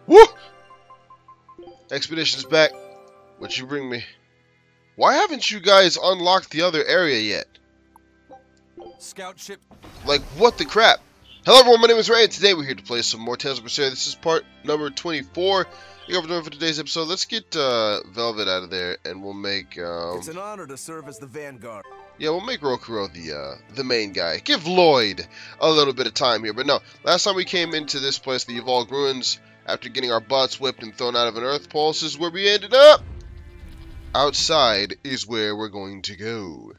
Woo! Expedition's back. What you bring me? Why haven't you guys unlocked the other area yet? Scout ship. Like, what the crap? Hello everyone, my name is Ray, and today we're here to play some more Tales of Berseria. This is part number 24. You know for today's episode. Let's get Velvet out of there, and we'll make. It's an honor to serve as the vanguard. Yeah, we'll make Rokuro the main guy. Give Lloyd a little bit of time here, but no. Last time we came into this place, the Evolved Ruins, after getting our butts whipped and thrown out of an Earth Pulse, is where we ended up. Outside is where we're going to go.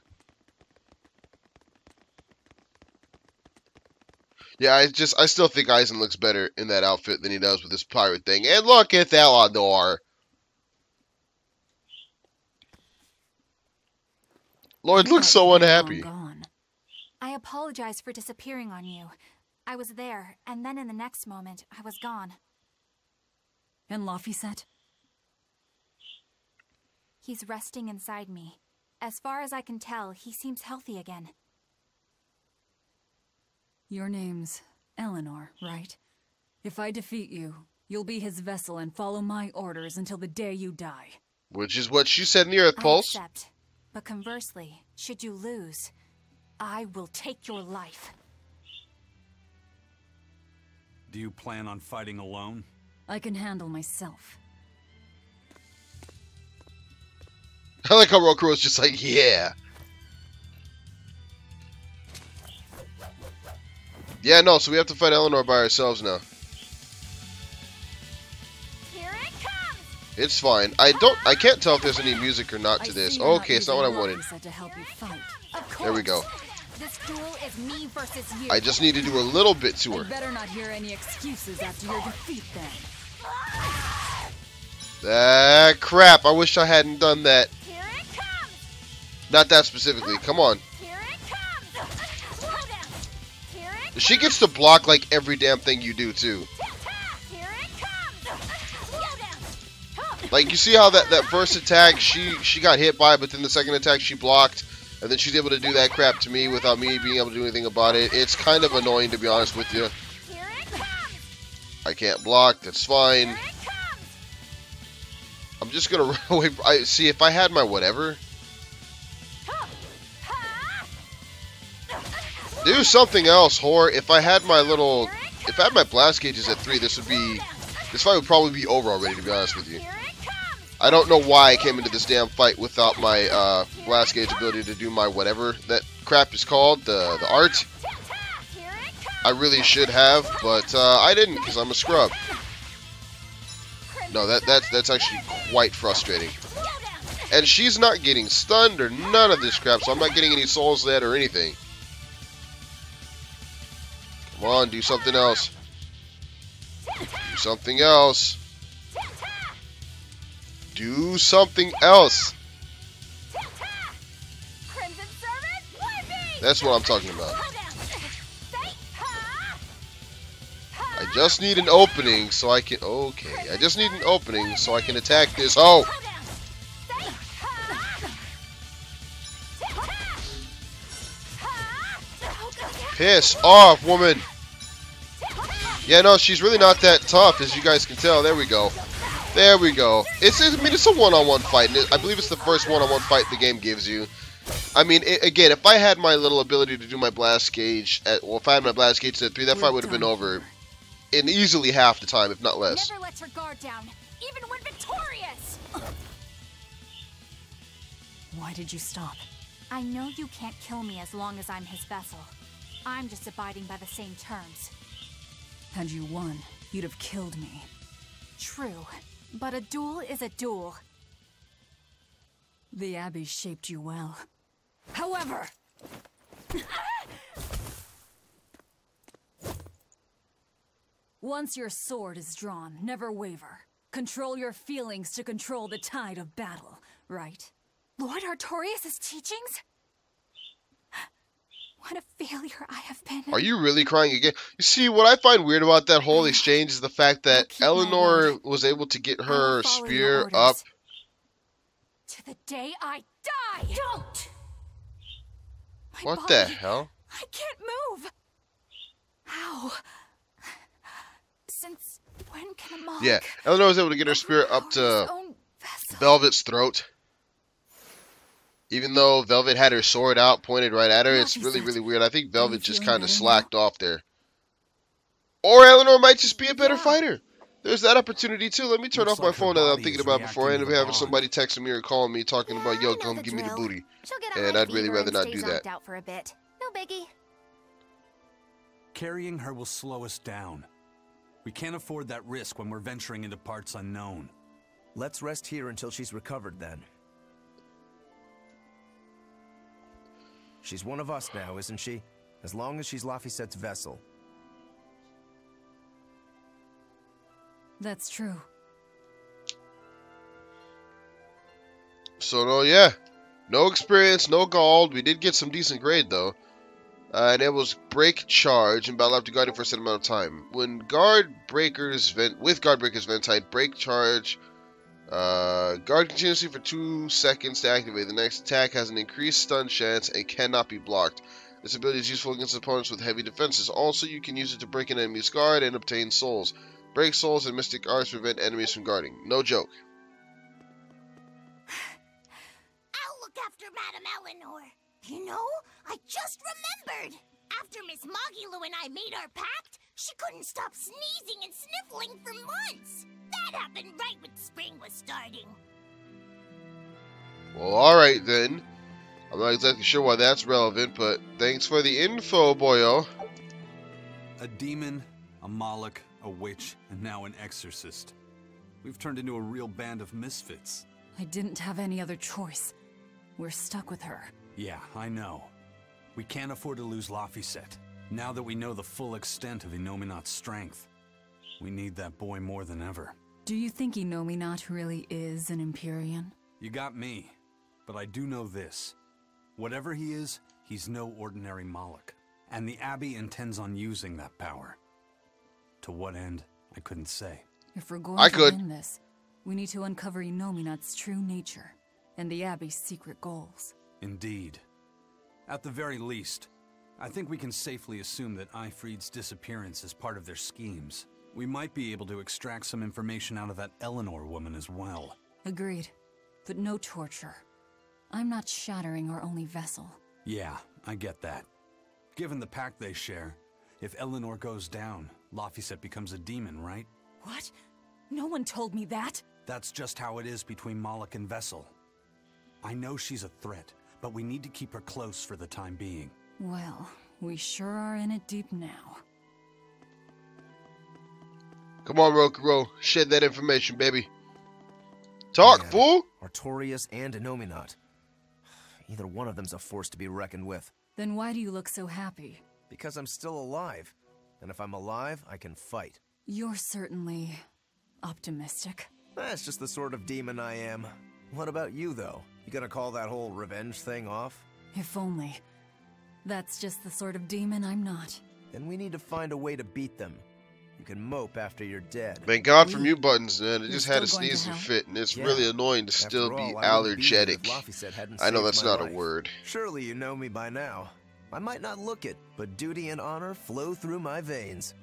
Yeah, I still think Eisen looks better in that outfit than he does with this pirate thing. And look at Elador. Lloyd looks so unhappy. Gone. I apologize for disappearing on you. I was there, and then in the next moment, I was gone. And Laphicet? He's resting inside me. As far as I can tell, he seems healthy again. Your name's Eleanor, right? If I defeat you, you'll be his vessel and follow my orders until the day you die. Which is what she said in the Earth Pulse. I accept. But conversely, should you lose, I will take your life. Do you plan on fighting alone? I can handle myself. I like how Rokuro's just like, yeah. Yeah, no, so we have to fight Eleanor by ourselves now. Here it comes! It's fine. I can't tell if there's any music or not to this. Okay, it's not what I wanted. There we go. This duel is me versus you. I just need to do a little bit to her. Better not hear any excuses after your defeat then. Ah, crap. I wish I hadn't done that. Here it comes! Not that specifically. Come on. Here it comes! Slow down! Here it She gets to block like every damn thing you do, too. Here it comes! Slow down! Like, you see how that first attack, she got hit by, but then the second attack she blocked, and then she's able to do that crap to me without me being able to do anything about it. It's kind of annoying, to be honest with you. Here it comes! I can't block. That's fine. Here it comes! I'm just gonna run away. See, if I had my whatever, do something else, whore. If I had my little, if I had my blast gauges at 3, this fight would probably be over already, to be honest with you. I don't know why I came into this damn fight without my blast gauge ability to do my whatever that crap is called, the art. I really should have, but I didn't because I'm a scrub. No, that's actually quite frustrating. And she's not getting stunned or none of this crap, so I'm not getting any souls yet or anything. Come on, do something else. Do something else. Do something else. That's what I'm talking about. I just need an opening so I can... Okay, I just need an opening so I can attack this. Oh! Piss off, woman! Yeah, no, she's really not that tough, as you guys can tell. There we go. There we go. I mean, it's a one-on-one fight. And I believe it's the first one-on-one fight the game gives you. I mean, again, if I had my little ability to do my blast gauge, well, if I had my blast gauge at 3, that fight would have been over in easily half the time, if not less. Never let your guard down, even when victorious! Why did you stop? I know you can't kill me as long as I'm his vessel. I'm just abiding by the same terms. Had you won, you'd have killed me. True, but a duel is a duel. The Abbey shaped you well. However... Once your sword is drawn, never waver. Control your feelings to control the tide of battle, right? Lord Artorias' teachings? What a failure I have been. Are you really crying again? You see, what I find weird about that whole exchange is the fact that Eleanor was able to get her spear up. To the day I die! Don't! What the hell? I can't move! How? Since When can a Mog Yeah, Eleanor was able to get her spirit up his to own vessel? Velvet's throat. Even though Velvet had her sword out, pointed right at her, it's really, really weird. I think Velvet just kind of slacked off there. Or Eleanor might just be a better fighter. There's that opportunity too. Let me turn off my phone that I'm thinking about before I end up having somebody texting me or calling me talking about, yo, come give me the booty. And I'd really rather not do that. Out for a bit. No biggie. Carrying her will slow us down. We can't afford that risk when we're venturing into parts unknown. Let's rest here until she's recovered then. She's one of us now, isn't she? As long as she's Laphicet's vessel. That's true. So, no, yeah. No experience, no gold. We did get some decent grade, though. And it was break charge and battle after guarding for a set amount of time. When guard breakers vent type, break charge, guard continuously for 2 seconds to activate. The next attack has an increased stun chance and cannot be blocked. This ability is useful against opponents with heavy defenses. Also, you can use it to break an enemy's guard and obtain souls. Break souls and mystic arts prevent enemies from guarding. No joke. I'll look after Madame Eleanor. You know, I just remembered. After Miss Mogulu and I made our pact, she couldn't stop sneezing and sniffling for months. That happened right when spring was starting. Well, alright then. I'm not exactly sure why that's relevant, but thanks for the info, boyo. A demon, a Moloch, a witch, and now an exorcist. We've turned into a real band of misfits. I didn't have any other choice. We're stuck with her. Yeah, I know. We can't afford to lose Laphicet. Now that we know the full extent of Innominat's strength, we need that boy more than ever. Do you think Innominat really is an Empyrean? You got me, but I do know this. Whatever he is, he's no ordinary Moloch. And the Abbey intends on using that power. To what end, I couldn't say. If we're going to win this, we need to uncover Innominat's true nature and the Abbey's secret goals. Indeed. At the very least, I think we can safely assume that Ifrid's disappearance is part of their schemes. We might be able to extract some information out of that Eleanor woman as well. Agreed. But no torture. I'm not shattering our only vessel. Yeah, I get that. Given the pact they share, if Eleanor goes down, Laphicet becomes a demon, right? What? No one told me that. That's just how it is between Moloch and Vessel. I know she's a threat, but we need to keep her close for the time being. Well, we sure are in it deep now. Come on, Rokuro. Shed that information, baby. Talk, fool! Artorias and Innominat. Either one of them's a force to be reckoned with. Then why do you look so happy? Because I'm still alive. And if I'm alive, I can fight. You're certainly optimistic. That's just the sort of demon I am. What about you, though? You gonna call that whole revenge thing off? If only. That's just the sort of demon I'm not. Then we need to find a way to beat them. You can mope after you're dead. Thank God for mute buttons, man. I just had a sneezing fit, and it's really annoying to still be allergic. I know that's not a word. Surely you know me by now. I might not look it, but duty and honor flow through my veins.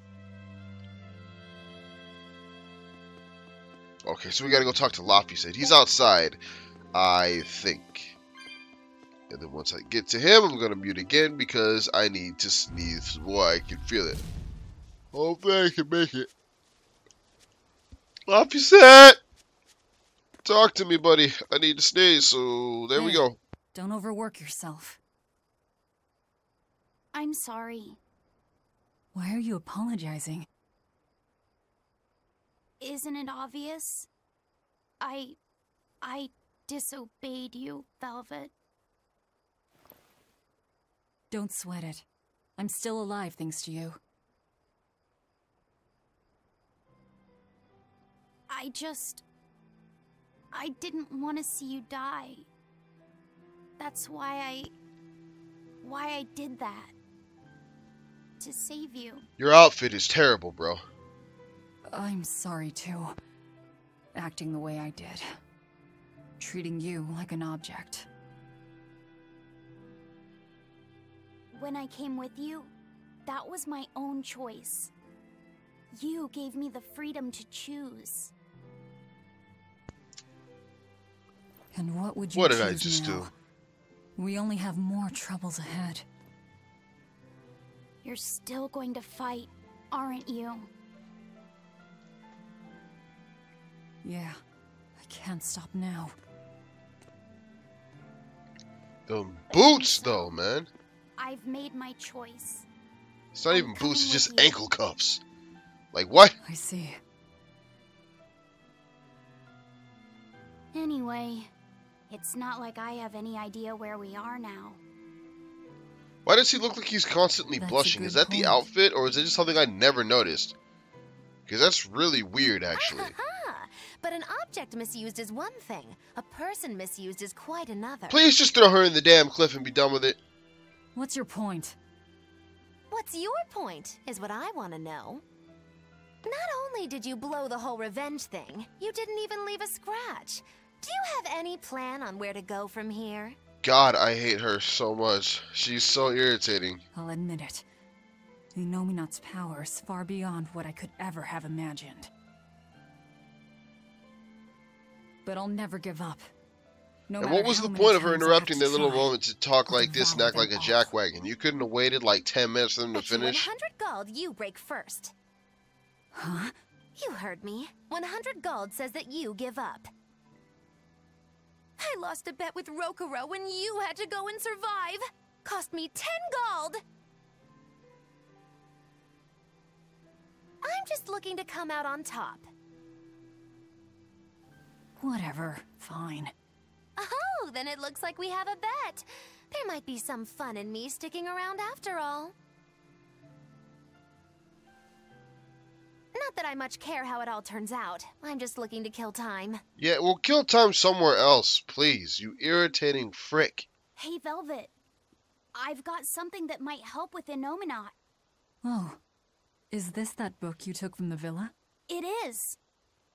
Okay, so we gotta go talk to Laphicet. He's outside, I think. And then once I get to him, I'm gonna mute again because I need to sneeze. Boy, I can feel it. Hopefully I can make it. Laphicet! Talk to me, buddy. I need to sneeze, so there we go. Don't overwork yourself. I'm sorry. Why are you apologizing? Isn't it obvious? I disobeyed you, Velvet. Don't sweat it. I'm still alive thanks to you. I didn't want to see you die. That's why I did that. To save you. Your outfit is terrible, bro. I'm sorry, too. Acting the way I did. Treating you like an object. When I came with you, that was my own choice. You gave me the freedom to choose. And what would you What choose did I just now? do? We only have more troubles ahead. You're still going to fight, aren't you? Yeah, I can't stop now. Them boots, though, man. I've made my choice. It's not I'm even boots, it's coming just with you. ankle cuffs. Like, what? I see. Anyway, it's not like I have any idea where we are now. Why does he look like he's constantly That's a blushing? good Is that the point. outfit, or is it just something I never noticed? Because that's really weird, actually. Ah, but an object misused is one thing. A person misused is quite another. Please just throw her in the damn cliff and be done with it. What's your point? What's your point, is what I want to know. Not only did you blow the whole revenge thing, you didn't even leave a scratch. Do you have any plan on where to go from here? God, I hate her so much. She's so irritating. I'll admit it. The Nominat's power is far beyond what I could ever have imagined. But I'll never give up. No And matter what was how the many point of her times I have interrupting to their little try. moment to talk I'll like this and devour act like a them all. jackwagon? You couldn't have waited like 10 minutes for them to Bet you finish? 100 gold you break first. Huh? You heard me. 100 gold says that you give up. I lost a bet with Rokuro when you had to go and survive. Cost me 10 gold. I'm just looking to come out on top. Whatever. Fine. Oh, then it looks like we have a bet. There might be some fun in me sticking around after all. Not that I much care how it all turns out. I'm just looking to kill time. Yeah, well, kill time somewhere else, please. You irritating frick. Hey, Velvet. I've got something that might help with Innominat. Oh. Is this that book you took from the villa? It is.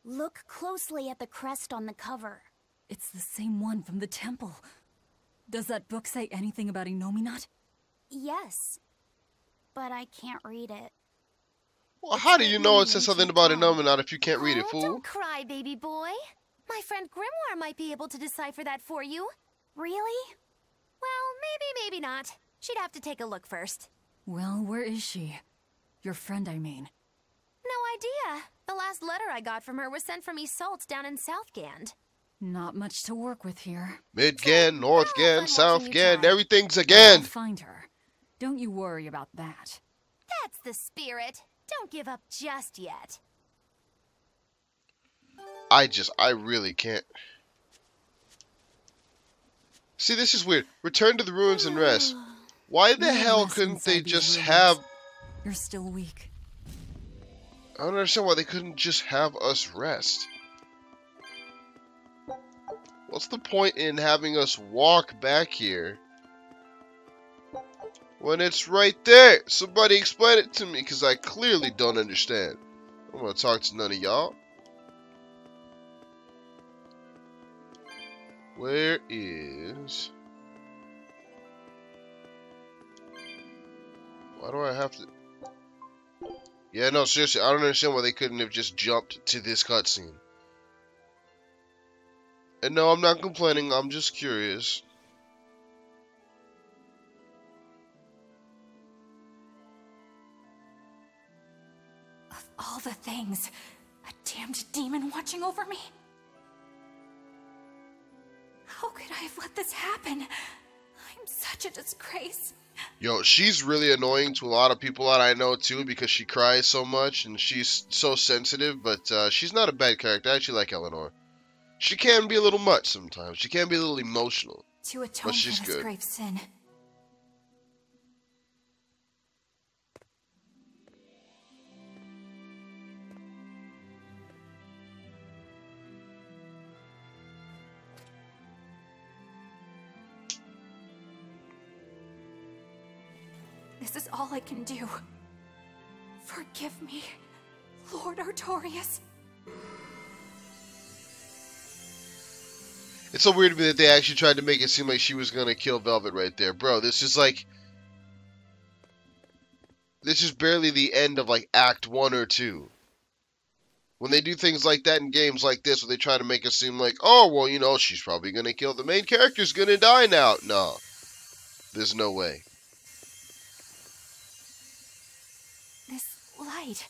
Look closely at the crest on the cover. It's the same one from the temple. Does that book say anything about Innominat? Yes. But I can't read it. Well, how do you know it says something about Innominat if you can't read it, Oh, fool? don't cry, baby boy. My friend Grimoire might be able to decipher that for you. Really? Well, maybe not. She'd have to take a look first. Well, where is she? Your friend, I mean. No idea. The last letter I got from her was sent from Isolde down in Southgand. Not much to work with here. Mid-Gan, North-Gan, fun watching you South-Gan, try. everything's I'll again. find her. Don't you worry about that. That's the spirit. Don't give up just yet. I really can't. See, this is weird. Return to the ruins and rest. Why the You hell rest couldn't they inside these just ruins. have... You're still weak. I don't understand why they couldn't just have us rest. What's the point in having us walk back here when it's right there? Somebody explain it to me, because I clearly don't understand. I'm gonna talk to none of y'all. Where is... Why do I have to... Yeah, no, seriously, I don't understand why they couldn't have just jumped to this cutscene. And no, I'm not complaining, I'm just curious. Of all the things, a damned demon watching over me? How could I have let this happen? I'm such a disgrace. Yo, she's really annoying to a lot of people that I know too because she cries so much and she's so sensitive, but she's not a bad character. I actually like Eleanor. She can be a little much sometimes. She can be a little emotional. To atone for she's this good. grave sin. This is all I can do. Forgive me, Lord Artorias. It's so weird to me that they actually tried to make it seem like she was gonna kill Velvet right there. Bro, this is like... This is barely the end of, like, Act 1 or 2. When they do things like that in games like this, where they try to make it seem like, oh, well, you know, she's probably gonna kill the main character's gonna die now. No. There's no way. This light,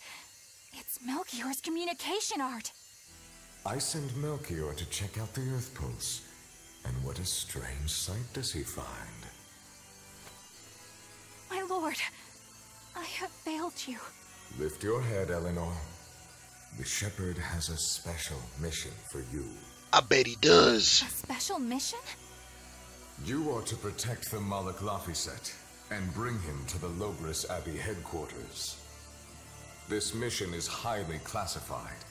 it's Melchior's communication art. I send Melchior to check out the Earth Pulse. And what a strange sight does he find? My lord, I have failed you. Lift your head, Eleanor. The Shepherd has a special mission for you. I bet he does. A special mission? You are to protect the Moloch Laphicet and bring him to the Logris Abbey headquarters. This mission is highly classified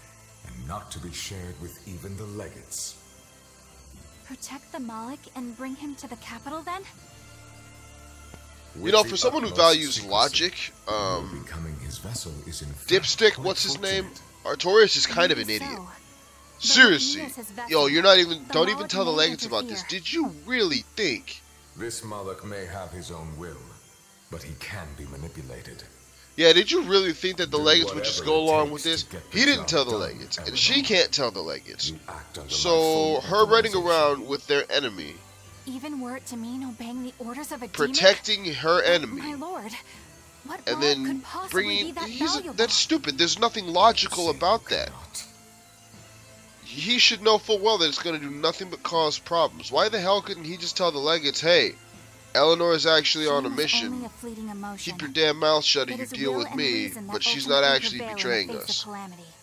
and not to be shared with even the legates. Protect the Moloch and bring him to the capital, then? You know, for someone who values logic, becoming his vessel is in fact Dipstick, quite what's his name? fortunate. Artorias is kind of an idiot. Seriously. Yo, you're not even, don't even tell the legates about this. Did you really think? This Moloch may have his own will, but he can be manipulated. Yeah, did you really think that the Do legates would just whatever go it along with takes this? to get the He didn't job tell the done, legates, and Eleanor. she can't tell the legates. You act under my So, full her running authorization. around with their enemy, Even were it to mean obeying the orders of a protecting her demon? enemy, My lord, what and role then could possibly bringing... be that He's, valuable? that's stupid. There's nothing logical about that. Cannot. He should know full well that it's going to do nothing but cause problems. Why the hell couldn't he just tell the legates, hey, Eleanor is actually on a Shame was mission. only a fleeting emotion. Keep your damn mouth shut and It you is deal will with and me, reason that but she's not ultimately actually prevail in betraying the face of us. calamity.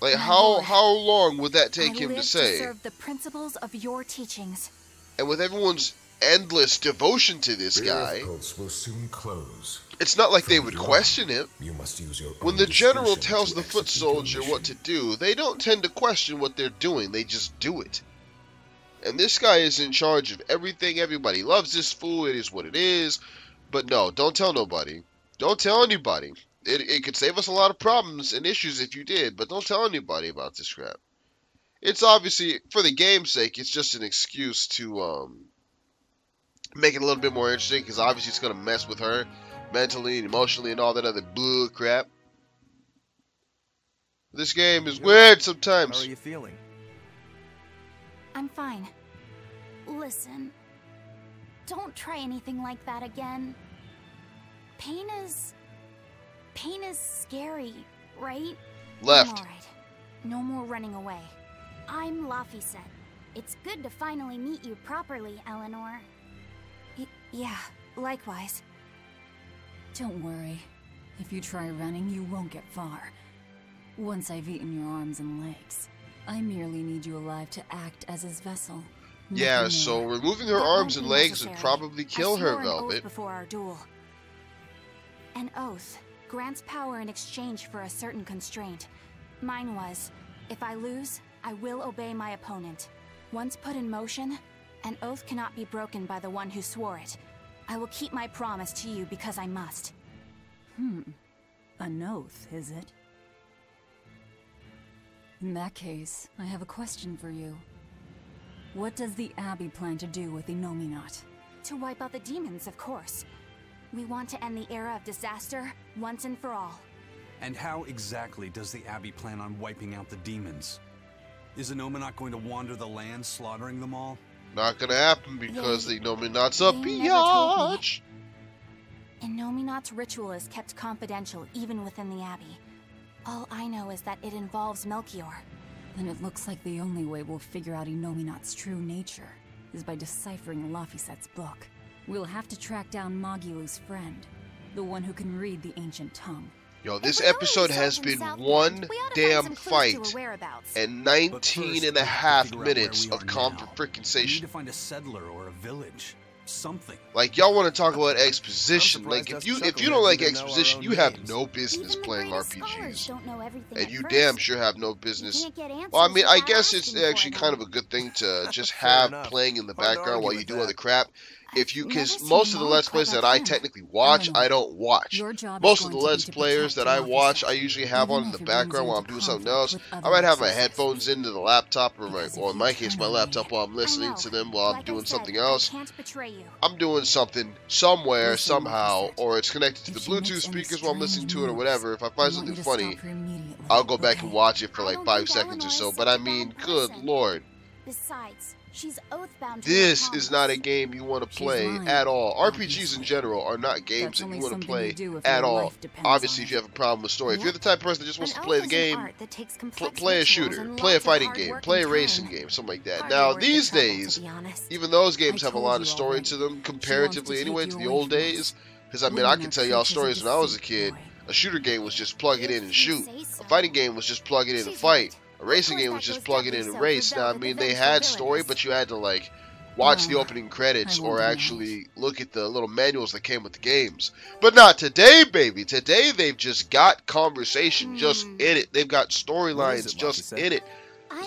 Like, My how lord, long would that take I him to live say? serve the principles of your teachings. And with everyone's endless devotion to this The guy, Earth Pulse will soon close. it's not like they From would here on, question him. You must use your When own the general discretion tells to the foot execute your soldier what to mission. do, they don't tend to question what they're doing, they just do it. And this guy is in charge of everything. Everybody loves this fool, it is what it is. But no, don't tell nobody. Don't tell anybody. It could save us a lot of problems and issues if you did, but don't tell anybody about this crap. It's obviously, for the game's sake, it's just an excuse to make it a little bit more interesting, because obviously it's going to mess with her mentally and emotionally and all that other bull crap. This game is weird How sometimes. are you feeling? I'm fine. Listen, don't try anything like that again. Pain is scary, right? Left. I'm alright. No more running away. I'm Laphicet. It's good to finally meet you properly, Eleanor. Yeah, likewise. Don't worry. If you try running, you won't get far. Once I've eaten your arms and legs, I merely need you alive to act as his vessel. Yeah, Nothing so more. removing her That arms won't and be legs would necessary. probably kill I her, swore an oath Velvet. before our duel. An oath grants power in exchange for a certain constraint. Mine was, if I lose, I will obey my opponent. Once put in motion, an oath cannot be broken by the one who swore it. I will keep my promise to you because I must. An oath, is it? In that case, I have a question for you. What does the Abbey plan to do with the Nominat? To wipe out the demons, of course. We want to end the era of disaster once and for all. And how exactly does the Abbey plan on wiping out the demons? Is Anominat going to wander the land, slaughtering them all? Not gonna happen because the Nominat's a they never told me. biatch. Innominat's ritual is kept confidential even within the Abbey. All I know is that it involves Melchior. Then it looks like the only way we'll figure out Innominat's true nature is by deciphering Laphicet's book. We'll have to track down Magilu's friend, the one who can read the ancient tongue. Yo, this If we're going episode has south been and southbound, one we ought to find damn some clues to fight her whereabouts. and But 19 first, and we a have to half figure out where minutes we of are now. We need conversation. to find a settler or a village. Something. Like, y'all want to talk about exposition. I'm surprised Like, us if you chuckleheads don't like even know our exposition, own you have names. no business Even the playing greatest scholars RPGs. don't know everything And at you first. damn sure have no You business. can't get answers Well, I mean, I without guess it's asking for actually them. kind of a good thing to just Fair have enough. playing in the Hard to background argue while you with do that. other crap. if you, because most of the Let's Plays that I technically watch, I don't watch. Most of the Let's Players that I watch, I usually have on in the background while I'm doing something else. I might have my headphones into the laptop, or my, well, in my case, my laptop while I'm listening to them while I'm doing something else. I'm doing something somewhere, somehow, or it's connected to the Bluetooth speakers while I'm listening to it or whatever. If I find something funny, I'll go back and watch it for like 5 seconds or so. But I mean, good lord. Besides, she's oath-bound to This her is not a game you want to play at all. RPGs in general are not games that you want to play at all. Obviously, if you have a problem with story. If you're the type of person that just wants to play the game, play a shooter, play a fighting game, play a racing game, something like that. Now, these days, even those games have a lot of story to them, comparatively anyway, to the old days. Because, I mean, I can tell y'all stories when I was a kid. A shooter game was just plug it in and shoot. A fighting game was just plug it in and fight. A racing game was just plug it in and race. Now, I mean, they had story, but you had to, like, watch the opening credits or actually look at the little manuals that came with the games. But not today, baby. Today, they've just got conversation just in it. They've got storylines just in it.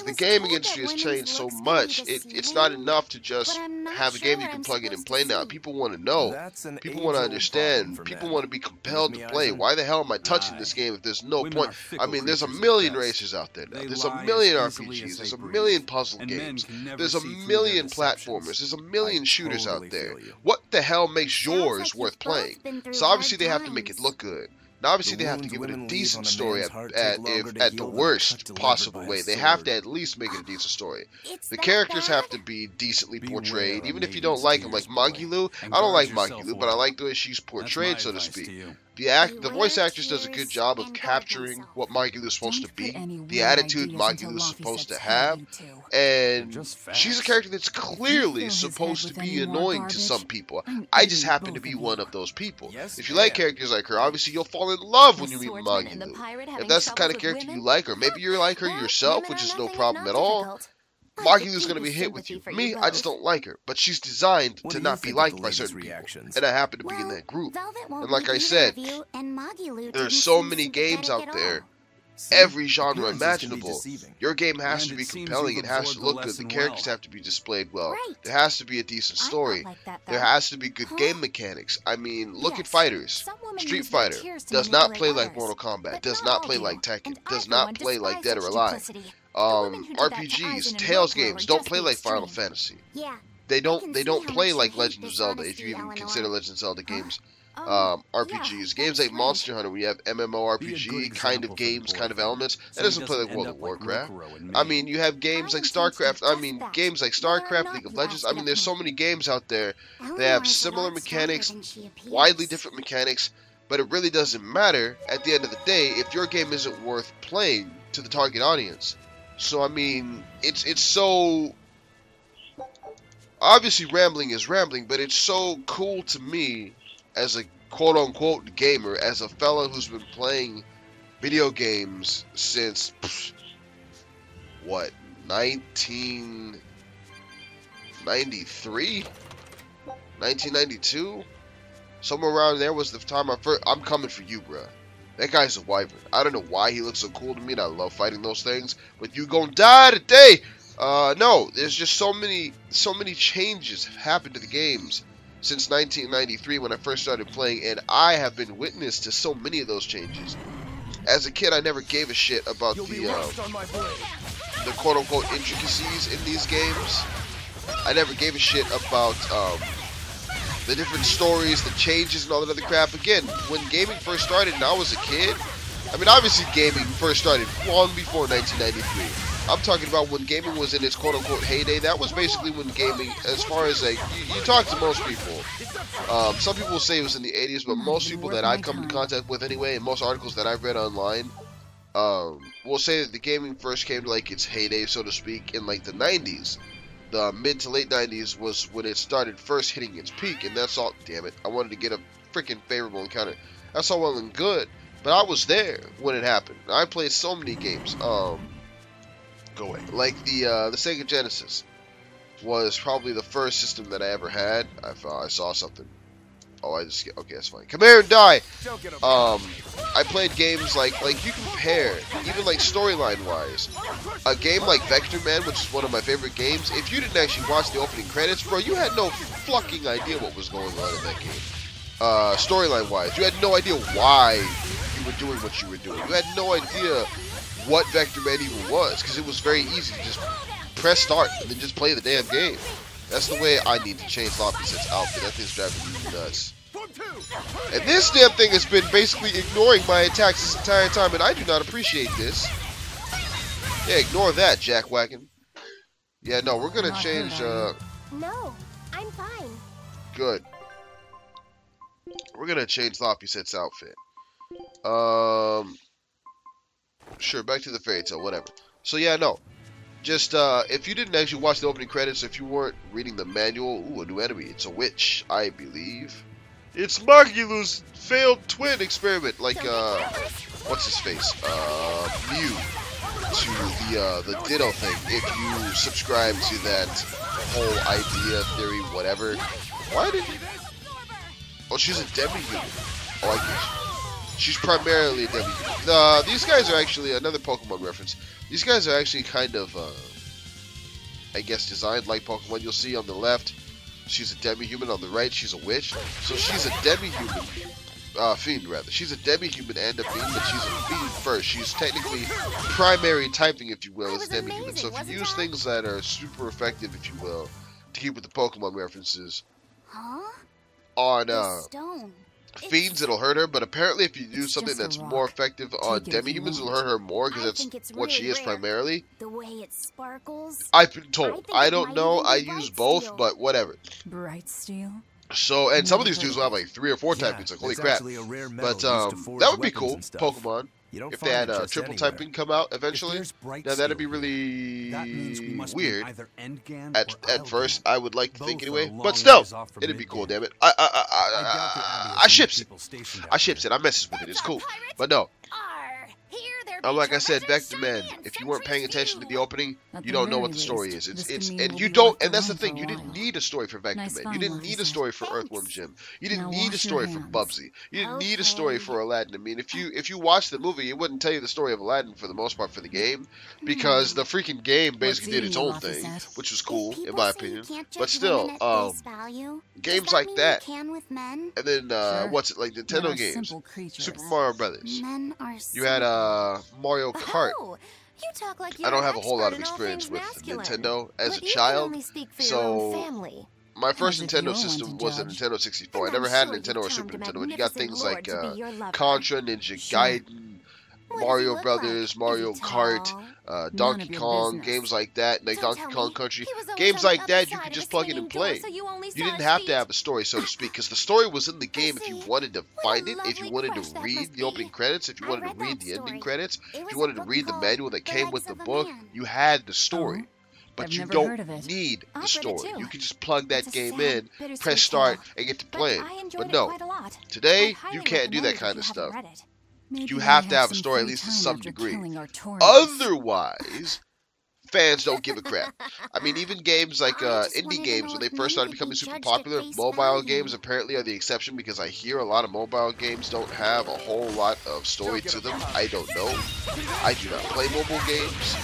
The gaming industry has changed so much. It's not enough to just have a game you can plug in and play now. People want to know. People want to understand. People want to be compelled to play. Why the hell am I touching this game if there's no point? I mean, there's a million racers out there now. There's a million RPGs. There's a million puzzle games. There's a million platformers. There's a million shooters out there. What the hell makes yours worth playing? So obviously they have to make it look good. Now, obviously, they have to give it a decent story at the worst possible way. They have to at least make it a decent story. The characters have to be decently portrayed, even if you don't like them. Like Magilu, I don't like Magilu, but I like the way she's portrayed, so to speak. The voice actress does a good job of capturing what Magilu is supposed to be, the attitude Magilu is supposed to have, and she's a character that's clearly supposed to be annoying to some people. I just happen to be one of those people. If you like characters like her, obviously you'll fall in love when you meet Magilu. If that's the kind of character you like, or maybe you're like her yourself, which is no problem at all, Magilu's going to be hit with you. Me, I just don't like her. But she's designed to not be liked by certain people. And I happen to be in that group. And like I said, there's so many games out there. Every genre imaginable. Your game has to be compelling. It has to look good. The characters have to be displayed well. There has to be a decent story. There has to be good game mechanics. I mean, look at fighters. Street Fighter does not play like Mortal Kombat. Does not play like Tekken. Does not play like Dead or Alive. RPGs, Tales games don't play like Final Fantasy. They don't play like Legend of Zelda, if you even consider Legend of Zelda games RPGs. Games like Monster Hunter, we have MMORPG kind of games, kind of elements. That doesn't play like World of Warcraft. I mean, you have games like StarCraft. I mean, games like StarCraft, League of Legends. I mean, there's so many games out there that have similar mechanics, widely different mechanics, but it really doesn't matter at the end of the day if your game isn't worth playing to the target audience. So I mean, it's so obviously rambling is rambling, but it's so cool to me as a quote-unquote gamer, as a fella who's been playing video games since what, 1993, 1992, somewhere around there was the time I'm coming for you, bruh. That guy's a wyvern. I don't know why he looks so cool to me, and I love fighting those things. But you gonna die today? No. There's just so many changes have happened to the games since 1993 when I first started playing, and I have been witness to so many of those changes. As a kid, I never gave a shit about the quote-unquote intricacies in these games. I never gave a shit about the different stories, the changes, and all that other crap. Again, when gaming first started and I was a kid, I mean, obviously gaming first started long before 1993. I'm talking about when gaming was in its quote-unquote heyday. That was basically when gaming, as far as like, you talk to most people. Some people will say it was in the 80s, but most people that I've come into contact with anyway, and most articles that I've read online, will say that the gaming first came to like its heyday, so to speak, in like the 90s. The mid to late 90s was when it started first hitting its peak, and that's all. Damn it, I wanted to get a freaking favorable encounter. That's all well and good, but I was there when it happened. I played so many games. Go away. Like the Sega Genesis was probably the first system that I ever had. I saw something. Oh, I just get... Okay, that's fine. Come here and die! I played games like you compare, even like storyline-wise, a game like Vector Man, which is one of my favorite games, if you didn't actually watch the opening credits, bro, you had no fucking idea what was going on in that game. Storyline-wise, you had no idea why you were doing what you were doing. You had no idea what Vector Man even was, because it was very easy to just press start and then just play the damn game. That's the way I need to change Lopez's outfit. That thing's driving me nuts. And this damn thing has been basically ignoring my attacks this entire time, and I do not appreciate this. Yeah, ignore that, jackwagon. Yeah, no, we're gonna change, No, I'm fine. Good. We're gonna change Lopez's outfit. Sure, back to the fairy tale, whatever. So yeah, no. Just, if you didn't actually watch the opening credits, if you weren't reading the manual, ooh, a new enemy. It's a witch, I believe. It's Magulu's failed twin experiment, like, what's his face? Mew, to the Ditto thing, if you subscribe to that whole idea, theory, whatever. Why did you... Oh, she's a demi-human. Oh, I guess. She's primarily a demi-human. These guys are actually, another Pokemon reference, these guys are actually kind of, I guess, designed like Pokemon. You'll see on the left, she's a demi-human. On the right, she's a witch. So she's a demi-human, fiend rather. She's a demi-human and a fiend, but she's a fiend first. She's technically primary typing, if you will, as a demi-human. So if you use things that are super effective, if you will, to keep with the Pokemon references, on Stone. fiends, it'll hurt her, but apparently if you do something that's more effective on demi-humans, it'll hurt her more, because that's what she is primarily. The way it sparkles. I've been told. I don't know. I use both, but whatever. Bright steel? So, and some of these dudes will have like 3 or 4 typings, like holy crap. But that would be cool, Pokemon. If they had triple typing come out eventually, now that'd be really weird. At first, I would like to think anyway, but still, it'd be cool. Damn it, I ships it. I ships it. I messes with it. It's cool, but no. Like I said, Vector Man, if you weren't paying attention to the opening, you don't know what the story is. And you don't, and that's the thing, you didn't need a story for Vector Man. You didn't need a story for Earthworm Jim. You didn't need a story for Bubsy. You didn't need a story for Aladdin. I mean, if you watched the movie, it wouldn't tell you the story of Aladdin for the most part for the game, because the freaking game basically did its own thing, which was cool, in my opinion. But still, games like that, and then, what's it, like Nintendo games, Super Mario Brothers. You had, Mario Kart. I don't have a whole lot of experience with Nintendo as a child, so my first Nintendo system was a Nintendo 64. I never had a Nintendo or Super Nintendo, and you got things like Contra, Ninja Gaiden, Mario Brothers, Mario Kart, Donkey Kong, games like that, like Donkey Kong Country, games like that you could just plug in and play. You didn't have to have a story, so to speak, because the story was in the game if you wanted to find it, if you wanted to read the opening credits, if you wanted to read the ending credits, if you wanted to read the manual that came with the book, you had the story. But you don't need the story. You can just plug that game in, press start, and get to playing. But no, today, you can't do that kind of stuff. You have to have a story, at least to some degree. Otherwise, fans don't give a crap. I mean, even games like indie games, when they first started becoming super popular, mobile games apparently are the exception, because I hear a lot of mobile games don't have a whole lot of story to them. I don't know. I do not play mobile games.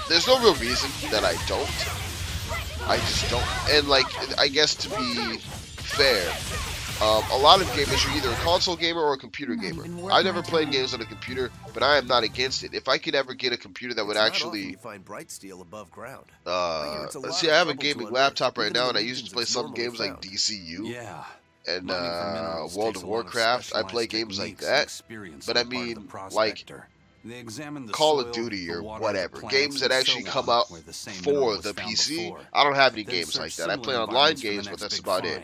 There's no real reason that I don't. I just don't. And, like, I guess to be fair, a lot of gamers are either a console gamer or a computer gamer. I've never played games on a computer, but I am not against it. If I could ever get a computer that would actually find bright steel above ground. See, I have a gaming laptop right now, and I use it to play some games like DCU and World of Warcraft. I play games like that, but I mean, like Call of Duty or whatever, games that actually come out for the PC. I don't have any games like that. I play online games, but that's about it.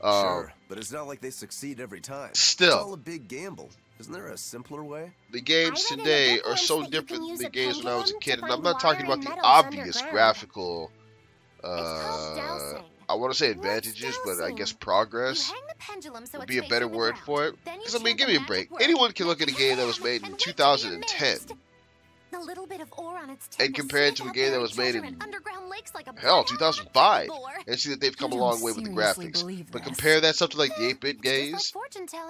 Sure, but it's not like they succeed every time. Still, it's all a big gamble. Isn't there a simpler way? The games today are so different than the games when I was a kid, and I'm not talking about the obvious graphical, I want to say advantages, but I guess progress would be a better word for it. Because, I mean, give me a break. Anyone can look at a game that was made in 2010 A little bit of ore on its tip and compare it to a game that was made in hell 2005, and see that they've come a long way with the graphics. But compare that stuff to like the 8-bit days.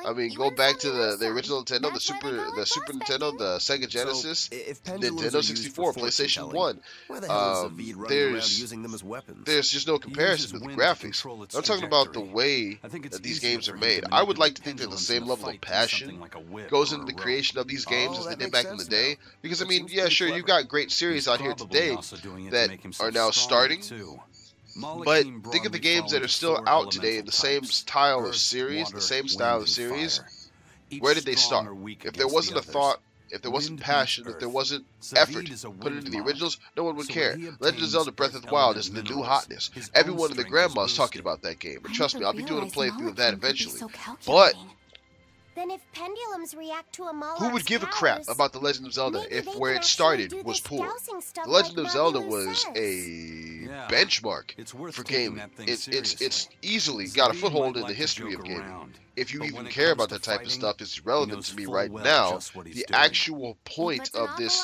I mean, go back to the original Nintendo, the Super Nintendo, the Sega Genesis, Nintendo 64, PlayStation 1. There's just no comparison to the graphics. I'm talking about the way that these games are made. I would like to think that the same level of passion goes into the creation of these games as they did back in the day. Because, I mean, yeah, sure, you've got great series out here today that are now starting. But think of the games that are still out today in the same style of series, Where did they start? If there wasn't a thought, if there wasn't passion, if there wasn't effort put into the originals, no one would care. Legend of Zelda Breath of the Wild is the new hotness. Everyone and their grandma is talking about that game. And trust me, I'll be doing a playthrough of that eventually. But then if pendulums react to a who would give a crap about The Legend of Zelda if where it started was poor? The Legend of Zelda was a benchmark for gaming. It's easily got a foothold in the history of gaming. If you even care about that type of stuff, it's relevant to me right now. The actual point of this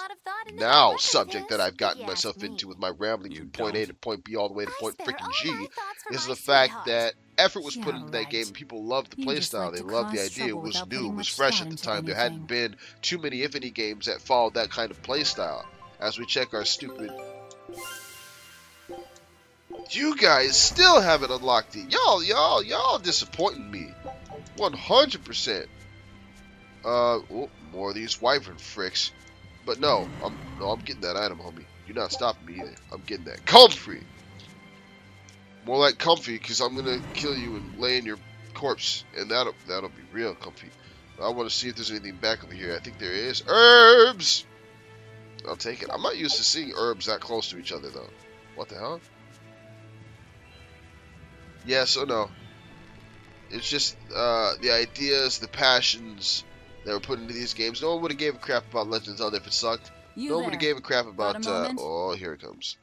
now subject that I've gotten myself into with my rambling from point A to point B all the way to point freaking G is the fact that effort was put into that game and people loved the playstyle. They loved the idea. It was new, it was fresh at the time. There hadn't been too many, if any, games that followed that kind of playstyle. As we check our stupid... You guys still haven't unlocked it. Y'all disappointing me. 100%. Oh, more of these wyvern fricks. But no, I'm getting that item, homie. You're not stopping me either. I'm getting that comfy. More like comfy, because I'm gonna kill you and lay in your corpse, and that'll be real comfy. I want to see if there's anything back over here. I think there is. Herbs. I'll take it. I'm not used to seeing herbs that close to each other though. What the hell? Yes or no? It's just the ideas, the passions that were put into these games. No one would have gave a crap about Legend of Zelda if it sucked. No one would have gave a crap about. Oh, here it comes.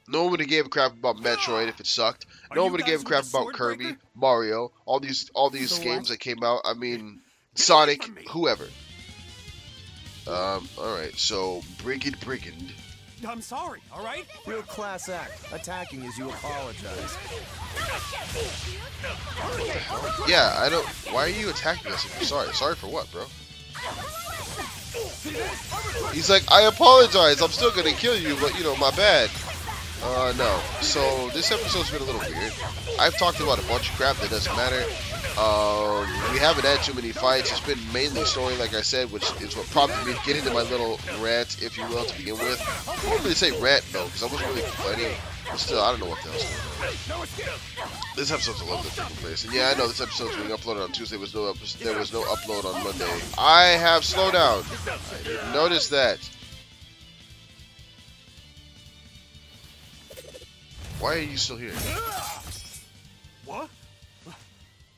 No one would have gave a crap about Metroid if it sucked. No one would have gave a crap about Kirby, Mario, all these games that came out. I mean, Sonic, whoever. All right. So Brigand. I'm sorry, alright? Real class act. Attacking as you apologize. Yeah, I don't... Why are you attacking us if you're sorry? Sorry for what, bro? He's like, I apologize. I'm still gonna kill you, but, you know, my bad. No. So, this episode's been a little weird. I've talked about a bunch of crap that doesn't matter. We haven't had too many fights. It's been mainly story, like I said, which is what prompted me to get into my little rant, if you will, to begin with. I wouldn't really say rant, though, because I wasn't really complaining. But still, I don't know what the hell's going on. This episode's a little bit different place. And yeah, I know this episode's being uploaded on Tuesday. There was no upload on Monday. I have slowdown. I didn't notice that. Why are you still here? What?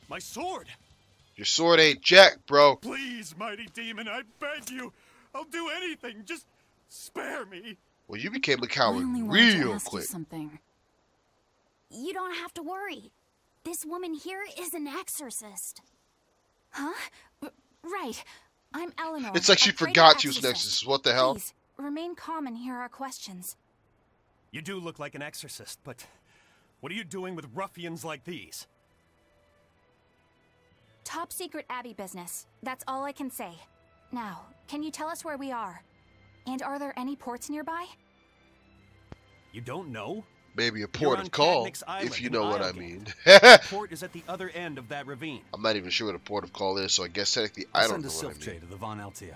My sword! Your sword ain't jack, bro. Please, mighty demon, I beg you. I'll do anything. Just spare me. Well, you became a coward real quick. Something. You don't have to worry. This woman here is an exorcist. Huh? Right. I'm Eleanor. It's like she forgot she was an exorcist. What the hell? Please, remain calm and hear our questions. You do look like an exorcist, but what are you doing with ruffians like these? Top secret Abbey business. That's all I can say. Now, can you tell us where we are? And are there any ports nearby? You don't know? Maybe a port of call, if you know what I mean. The port is at the other end of that ravine. I'm not even sure what a port of call is, so I guess technically I don't know what I mean. Send a to the Von Altia.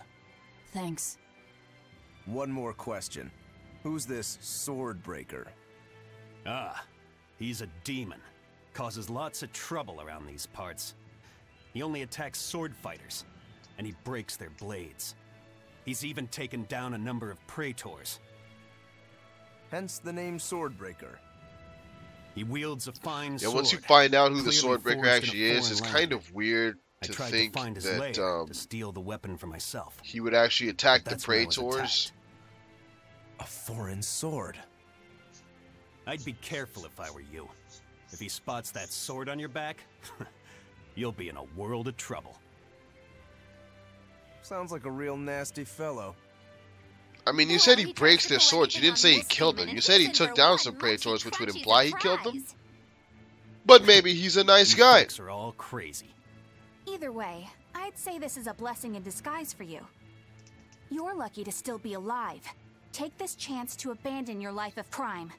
Thanks. One more question. Who's this sword breaker? Ah, he's a demon. Causes lots of trouble around these parts. He only attacks sword fighters, and he breaks their blades. He's even taken down a number of praetors. Hence the name Swordbreaker. He wields a fine sword. Yeah, once you find out who the Swordbreaker actually is, it's kind of weird to think that to steal the weapon for myself. He would actually attack the praetors. A foreign sword. I'd be careful if I were you. If he spots that sword on your back, you'll be in a world of trouble. Sounds like a real nasty fellow. I mean, you said he breaks their swords. You didn't say he killed them. You said he took down some praetors, which would imply he killed them. But maybe he's a nice guy. These folks are all crazy. Either way, I'd say this is a blessing in disguise for you. You're lucky to still be alive. Take this chance to abandon your life of crime.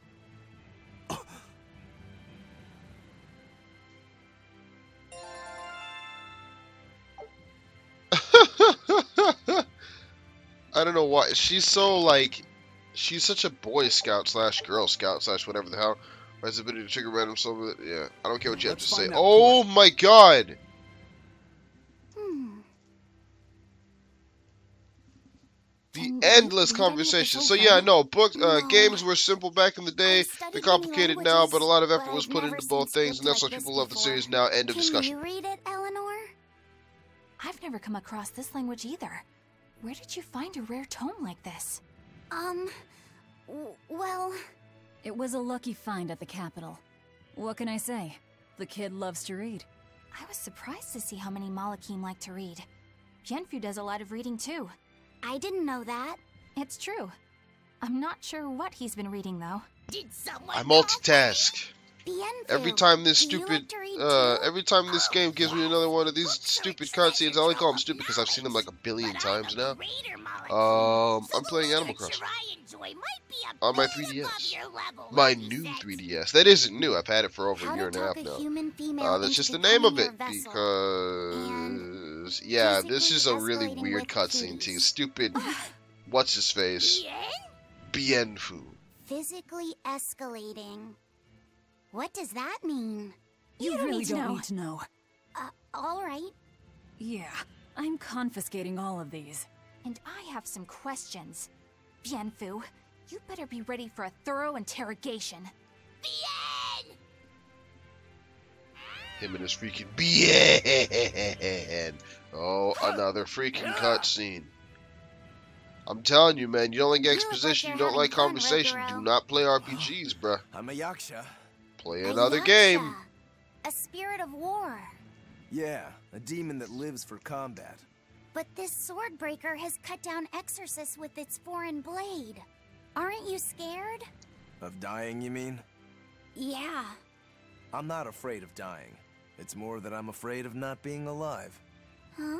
I don't know why. She's so, like... She's such a Boy Scout slash Girl Scout slash whatever the hell. Has the ability to trigger random soul. Yeah, I don't care what you have to say. Oh my god! The endless conversation. So yeah, no, games were simple back in the day. They're complicated now, but a lot of effort was put into both things, and that's why people love the series now. End of discussion. Can you read it, Eleanor? I've never come across this language either. Where did you find a rare tome like this? Well... It was a lucky find at the capital. What can I say? The kid loves to read. I was surprised to see how many Malakim like to read. Bienfu does a lot of reading too. I didn't know that. It's true. I'm not sure what he's been reading though. Did someone I multitask. Bienfu, Every time this do you stupid, like to read too? every time this game gives me another one of these I'm so stupid excited cutscenes, I to only call them talk stupid because about I've seen them like a billion But I'm times a now. greater Malakim, so I'm the playing Animal literature Crossing I enjoy might be a on my bit 3DS. above your level, My like you new said. 3DS. That isn't new. I've had it for over How a year to and a half talk now. human female That's into just the name of it becoming your vessel. because yeah, this is a really escalating weird with cutscene too. keys. Stupid. What's his face? Bien? Bienfu. Physically escalating. What does that mean? You don't really need to don't know. need to know. Alright. Yeah, I'm confiscating all of these. And I have some questions. Bienfu, you better be ready for a thorough interrogation. Bien! Him and his freaking Bien. Oh, another freaking cutscene. I'm telling you, man, you don't like You look exposition, like you you're don't like having fun, conversation. Rogero. Do not play RPGs, bruh. I'm a yaksha. Play A another yaksha, game. A spirit of war. Yeah, a demon that lives for combat. But this sword breaker has cut down exorcists with its foreign blade. Aren't you scared? Of dying, you mean? Yeah. I'm not afraid of dying. It's more that I'm afraid of not being alive. Huh?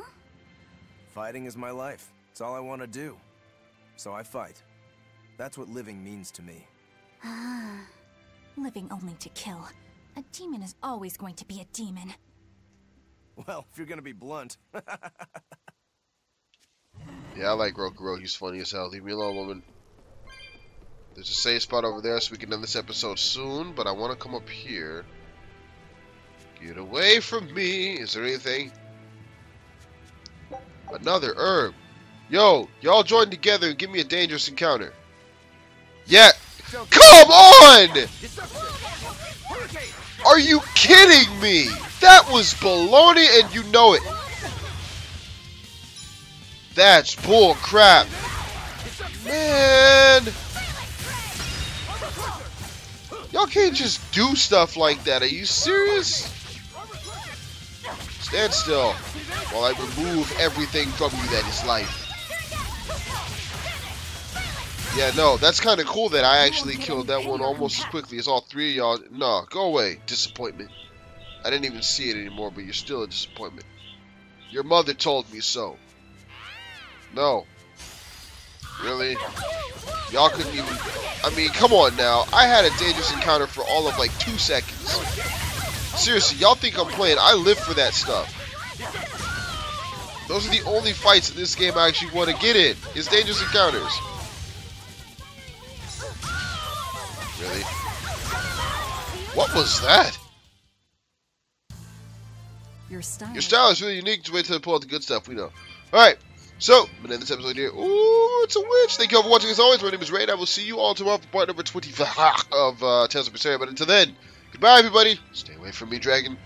Fighting is my life. It's all I want to do. So I fight. That's what living means to me. Living only to kill. A demon is always going to be a demon. Well, if you're gonna be blunt. Yeah, I like Rokuro. He's funny as hell. Leave me alone, woman. There's a save spot over there, so we can end this episode soon. But I want to come up here. Get away from me. Is there anything? Another herb. Yo, y'all join together and give me a dangerous encounter. Yeah. Come on! Are you kidding me? That was baloney and you know it. That's bull crap. Man. Y'all can't just do stuff like that. Are you serious? Stand still while I remove everything from you that is life. Yeah, no, that's kind of cool that I actually killed that one almost as quickly as all three of y'all. No, go away. Disappointment. I didn't even see it anymore, but you're still a disappointment. Your mother told me so. No. Really? Y'all couldn't even... I mean, come on now. I had a dangerous encounter for all of like 2 seconds. Seriously, y'all think I'm playing? I live for that stuff. Those are the only fights in this game I actually want to get in. Is dangerous encounters. Really? What was that? Your style. Your style is really unique. Just wait till I pull out the good stuff. We know. Alright. So, I'm going to end this episode here. Ooh, it's a witch. Thank you all for watching as always. My name is Rain. I will see you all tomorrow for part number 25 of Tales of Berseria. But until then, goodbye everybody. Stay away from me, dragon.